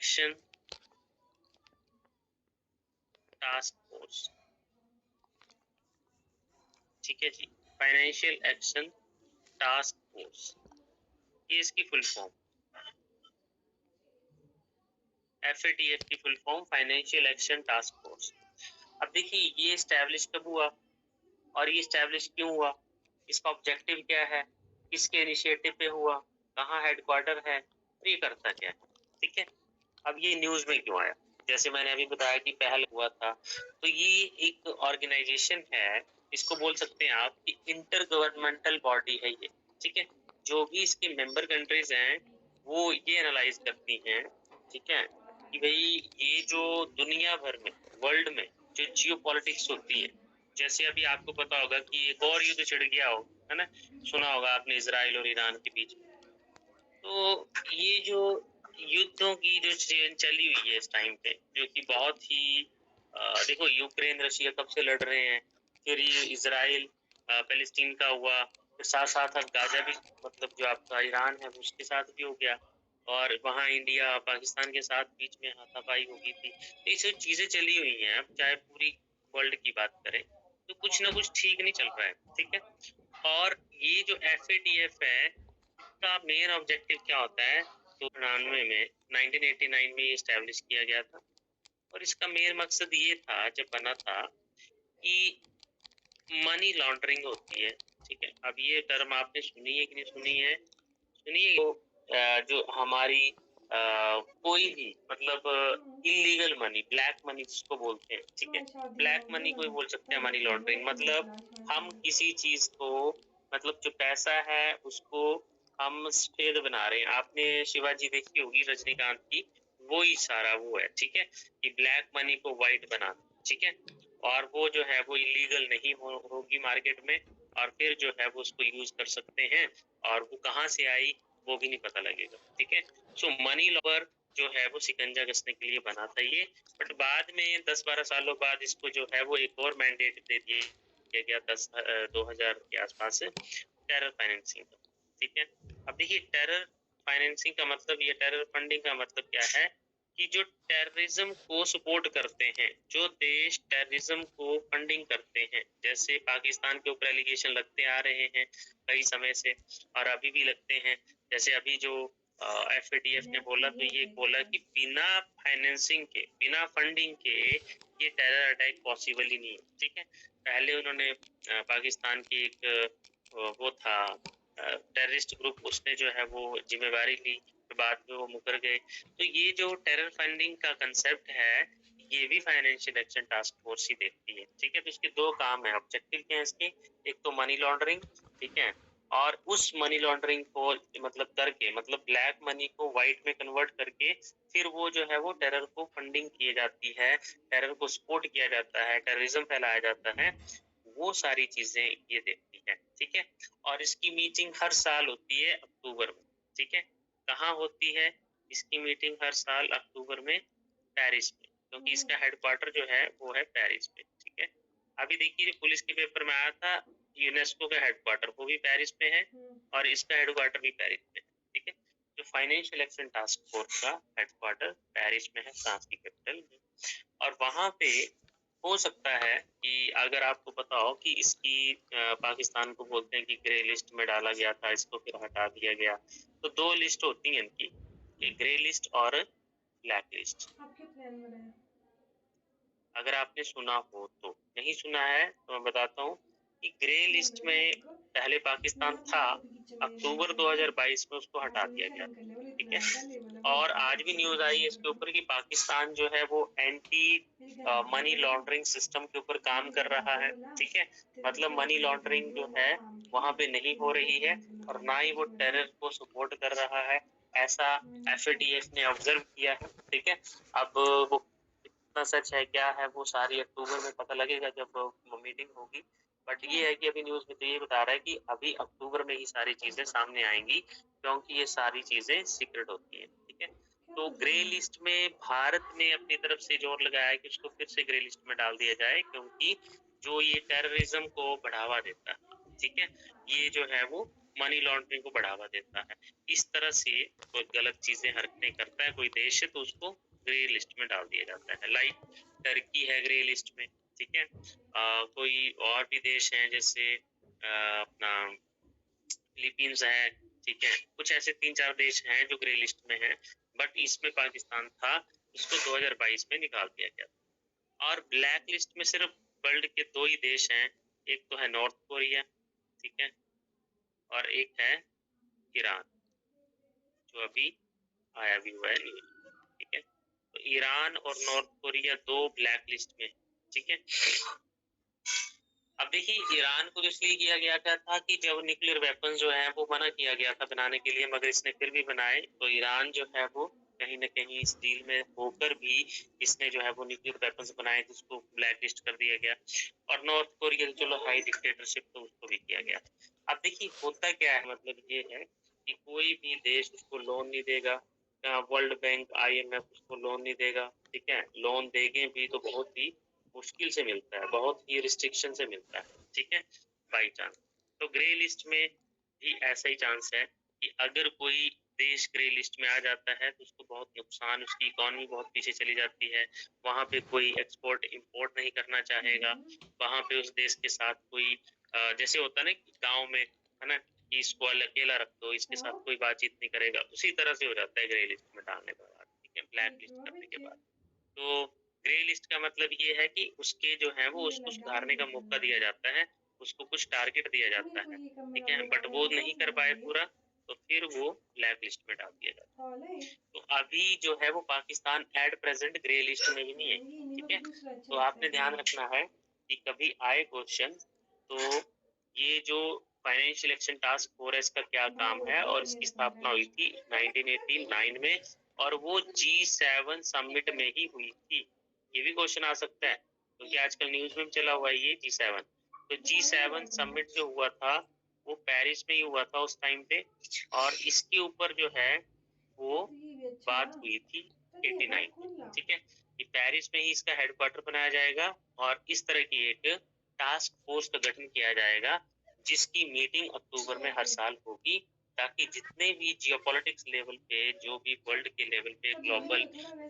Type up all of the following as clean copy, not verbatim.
Action task force, ठीक है जी, financial action task force, ये इसकी फुल फॉर्म, FATF की full form financial action task force. अब देखिए ये एस्टैब्लिश कब हुआ और ये एस्टैब्लिश क्यों हुआ, इसका ऑब्जेक्टिव क्या है, किसके इनिशिएटिव पे हुआ, कहाँ हेडक्वार्टर है और ये करता क्या है, ठीक है। अब ये न्यूज में क्यों आया, जैसे मैंने अभी बताया कि पहले हुआ था, तो ये एक ऑर्गेनाइजेशन है, इसको बोल सकते हैं आप कि इंटर गवर्नमेंटल बॉडी है ये, ठीक है। जो भी इसके मेंबर कंट्रीज हैं वो ये एनालाइज करती हैं, ठीक है, कि भाई ये जो दुनिया भर में वर्ल्ड में जो जियो पॉलिटिक्स होती है, जैसे अभी आपको पता होगा कि एक और युद्ध छिड़ गया हो, है ना, सुना होगा आपने इजराइल और ईरान के बीच में। तो ये जो युद्धों की जो चेन चली हुई है इस टाइम पे, जो कि बहुत ही देखो यूक्रेन रशिया कब से लड़ रहे हैं, फिर ये इजराइल पैलेस्टीन का हुआ, फिर साथ साथ अब गाजा भी, मतलब जो आपका ईरान है उसके साथ भी हो गया, और वहाँ इंडिया पाकिस्तान के साथ बीच में हाथापाई हो गई थी। तो ये सब चीजें चली हुई हैं, अब चाहे पूरी वर्ल्ड की बात करें तो कुछ ना कुछ ठीक नहीं चल रहा है, ठीक है। और ये जो FATF है का मेन ऑब्जेक्टिव क्या होता है, तो 1989 में ये स्टैब्लिश किया गया था, और इसका मेन मकसद ये था जब बना था कि मनी लॉन्ड्रिंग होती है, ठीक है। अब ये टर्म आपने सुनी है कि नहीं सुनी है, सुनिए, तो जो हमारी कोई भी मतलब इलीगल मनी, ब्लैक मनी जिसको बोलते हैं, ठीक है, ब्लैक मनी को भी बोल सकते हैं मनी लॉन्ड्रिंग, मतलब हम किसी चीज को, मतलब जो पैसा है उसको हम सफेद बना रहे हैं। आपने शिवाजी देखी होगी रजनीकांत की, वो ही सारा वो है, ठीक है, कि ब्लैक मनी को व्हाइट बनाना, ठीक है, और वो जो है वो इलीगल नहीं होगी मार्केट में, और फिर जो है वो उसको यूज कर सकते हैं, और वो कहाँ से आई वो भी नहीं पता लगेगा, ठीक है। सो मनी लॉन्डर जो है वो शिकंजा कसने के लिए बना था ये, बट बाद में 10-12 सालों बाद इसको जो है वो एक और मैंडेट दे दिया गया 2000 के आसपास, टेरर फाइनेंसिंग का, ठीक है। अब देखिए टेरर फाइनेंसिंग का मतलब, ये टेरर फंडिंग का मतलब क्या है, कि जो टेररिज्म को सपोर्ट करते हैं, जो देश टेररिज्म को फंडिंग करते हैं, जैसे पाकिस्तान के ऊपर एलिगेशन लगते आ रहे हैं कई समय से, और अभी भी लगते हैं, जैसे अभी जो FATF ने बोला, तो ये बोला कि बिना फाइनेंसिंग के, बिना फंडिंग के ये टेरर अटैक पॉसिबल ही नहीं है, ठीक है। पहले उन्होंने पाकिस्तान की एक वो था टेररिस्ट ग्रुप, उसने जो है वो जिम्मेवारी ली, बाद में वो मुकर गए। तो ये जो टेरर फंडिंग का कंसेप्ट है ये भी फाइनेंशियल एक्शन टास्क फोर्स ही देखती है, ठीक है। तो इसके दो काम है, ऑब्जेक्टिव क्या है इसके, एक तो मनी लॉन्ड्रिंग, ठीक है, और उस मनी लॉन्ड्रिंग को मतलब करके, मतलब ब्लैक मनी को व्हाइट में कन्वर्ट करके, फिर वो जो है वो टेरर को फंडिंग की जाती है, टेरर को सपोर्ट किया जाता है, टेररिज्म फैलाया जाता है, वो सारी चीजें ये देखती है, ठीक है। और इसकी मीटिंग हर साल होती है अक्टूबर में, ठीक है। कहाँ होती है इसकी मीटिंग, हर साल अक्टूबर में पेरिस में, क्योंकि इसका हेडक्वार्टर जो है वो है पेरिस में, ठीक है। अभी देखिए पुलिस के पेपर में आया था, यूनेस्को का हेडक्वार्टर वो भी पेरिस में है, और इसका हेडक्वार्टर भी पेरिस में है, ठीक है। जो फाइनेंशियल एक्शन टास्क फोर्स का हेडक्वार्टर पेरिस में है, फ्रांस की कैपिटल में, और वहां पे हो सकता है कि अगर आपको पता हो कि इसकी पाकिस्तान को बोलते हैं कि ग्रे लिस्ट में डाला गया था, इसको फिर हटा दिया गया, तो दो लिस्ट होती हैं इनकी, ग्रे लिस्ट और ब्लैक लिस्ट। अगर आपने सुना हो तो, नहीं सुना है तो मैं बताता हूँ कि ग्रे लिस्ट में पहले पाकिस्तान था, अक्टूबर 2022 में उसको हटा दिया गया, ठीक है। और आज भी न्यूज आई है इसके ऊपर कि पाकिस्तान जो है वो एंटी मनी लॉन्ड्रिंग सिस्टम के ऊपर काम कर रहा है, ठीक है। मतलब मनी लॉन्ड्रिंग जो है वहां पे नहीं हो रही है, और ना ही वो टेरर को सपोर्ट कर रहा है, ऐसा FATF ने ऑब्जर्व किया है, ठीक है। अब वो कितना सच है क्या है वो सारी अक्टूबर में पता लगेगा जब मीटिंग होगी, बट ये है कि अभी न्यूज में तो ये बता रहा है कि अभी अक्टूबर में ही सारी चीजें सामने आएंगी, क्योंकि ये सारी चीजें सीक्रेट होती है, ठीक है। तो ग्रे लिस्ट में भारत ने अपनी तरफ से जोर लगाया है कि उसको फिर से ग्रे लिस्ट में डाल दिया जाए, क्योंकि जो ये टेररिज्म को बढ़ावा देता है, ठीक है, ये जो है वो मनी लॉन्ड्रिंग को बढ़ावा देता है, इस तरह से कोई गलत चीजें हरकतें करता है कोई देश है तो उसको ग्रे लिस्ट में डाल दिया जाता है। लाइक टर्की है ग्रे लिस्ट में, ठीक है। कोई और भी देश हैं जैसे अपना फिलीपींस है, ठीक है। कुछ ऐसे 3-4 देश हैं जो ग्रे लिस्ट में हैं, बट इसमें पाकिस्तान था, इसको 2022 में निकाल दिया गया। और ब्लैक लिस्ट में सिर्फ वर्ल्ड के 2 ही देश हैं, एक तो है नॉर्थ कोरिया, ठीक है, और एक है ईरान, जो अभी आया भी हुआ है न्यूज, ठीक है। तो ईरान और नॉर्थ कोरिया 2 ब्लैक लिस्ट में, ठीक है। अब देखिए ईरान को तो इसलिए किया गया था कि जब न्यूक्लियर वेपन जो है वो मना किया गया था बनाने के लिए, मगर इसने फिर भी बनाए, तो ईरान जो है वो कहीं न कहीं इस डील में होकर भी इसने जो है वो न्यूक्लियर वेपन्स बनाए, जिसको ब्लैक लिस्ट कर दिया गया। और नॉर्थ कोरिया चलो हाई डिक्टेटरशिप, तो उसको भी किया गया। अब देखिए होता क्या है, मतलब ये है कि कोई भी देश उसको लोन नहीं देगा, वर्ल्ड बैंक IMF उसको लोन नहीं देगा, ठीक है। लोन देंगे भी तो बहुत ही मुश्किल से मिलता है, बहुत ही रिस्ट्रिक्शन से मिलता है, ठीक है, बाई चांस। तो ग्रे लिस्ट में भी ऐसा ही चांस है कि अगर कोई देश ग्रे लिस्ट में आ जाता है तो उसको बहुत नुकसान, उसकी इकोनॉमी बहुत पीछे चली जाती है, वहाँ पे कोई एक्सपोर्ट इम्पोर्ट नहीं करना चाहेगा, वहाँ पे उस देश के साथ कोई जैसे होता है ना कि गाँव में, है ना, कि इसको अकेला रख दो, इसके साथ कोई बातचीत नहीं करेगा, उसी तरह से हो जाता है ग्रे लिस्ट में डालने के बाद, ठीक है, ब्लैक लिस्ट करने के बाद। तो ग्रे लिस्ट का मतलब ये है कि उसके जो है वो उसको सुधारने का मौका दिया जाता है, उसको कुछ टारगेट दिया जाता है, ठीक है, बट वो नहीं कर पाए पूरा, तो फिर वो ब्लैक लिस्ट में डाल दिया जाता है। तो अभी जो है वो Pakistan at present grey list में भी नहीं है, ठीक है। तो आपने ध्यान रखना है कि कभी आए क्वेश्चन तो ये जो फाइनेंशियल एक्शन टास्क फोर्स का क्या काम है, और इसकी स्थापना हुई थी 1989 में, और वो G7 समिट में ही हुई थी। ये भी क्वेश्चन आ सकता है क्योंकि आजकल न्यूज में चला हुआ है ये G7। तो G7 समिट जो हुआ था वो पेरिस में ही हुआ था उस टाइम पे, और इसके ऊपर जो है वो बात हुई थी 89 में, ठीक है, कि पेरिस में ही इसका हेडक्वार्टर बनाया जाएगा और इस तरह की एक टास्क फोर्स का गठन किया जाएगा, जिसकी मीटिंग अक्टूबर में हर साल होगी, ताकि जितने भी जियोपॉलिटिक्स लेवल पे, जो भी वर्ल्ड के लेवल पे ग्लोबल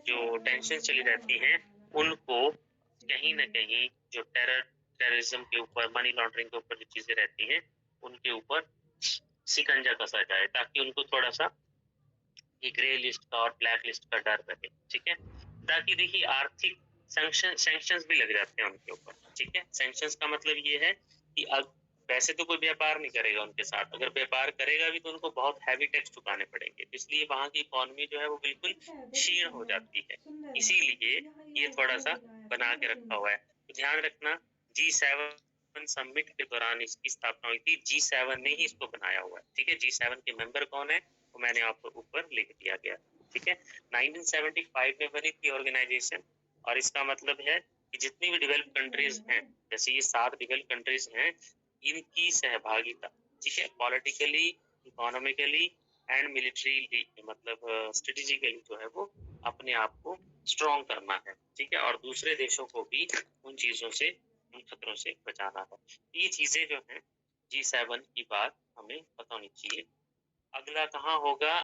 जो टेंशन चली रहती हैं, उनको कहीं न कहीं जो टेररिज्म के ऊपर, मनी लॉन्ड्रिंग के ऊपर जो चीजें रहती हैं, उनके ऊपर शिकंजा कसा जाए, ताकि उनको थोड़ा सा ये ग्रे लिस्ट का और ब्लैक लिस्ट का डर रहे, ठीक है। ताकि देखिए आर्थिक सैंक्शंस भी लग जाते हैं उनके ऊपर, ठीक है। सैंक्शंस का मतलब ये है कि अब वैसे तो कोई व्यापार नहीं करेगा उनके साथ, अगर व्यापार करेगा भी तो उनको बहुत हैवी टैक्स चुकाने पड़ेंगे, इसलिए वहाँ की इकोनॉमी जो है वो बिल्कुल क्षीण हो जाती है, इसीलिए ये थोड़ा सा बना के रखा हुआ है। तो ध्यान रखना G7 समिट के दौरान इसकी स्थापना हुई थी, G7 ने ही इसको बनाया हुआ है, ठीक है। G7 के मेंबर कौन है तो मैंने आपको ऊपर लिख दिया गया, ठीक है। 1975 में बनी थी ऑर्गेनाइजेशन, और इसका मतलब है कि जितनी भी डेवलप कंट्रीज हैं, जैसे ये 7 डेवलप कंट्रीज हैं, इनकी सहभागिता, ठीक है, पॉलिटिकली, इकोनॉमिकली एंड मिलिट्री, मतलब स्ट्रेटेजिकली जो है वो अपने आप को स्ट्रॉन्ग करना है, ठीक है, और दूसरे देशों को भी उन चीजों से, उन खतरों से बचाना है। ये चीजें जो हैं G7 की बात हमें पता होनी चाहिए। अगला कहाँ होगा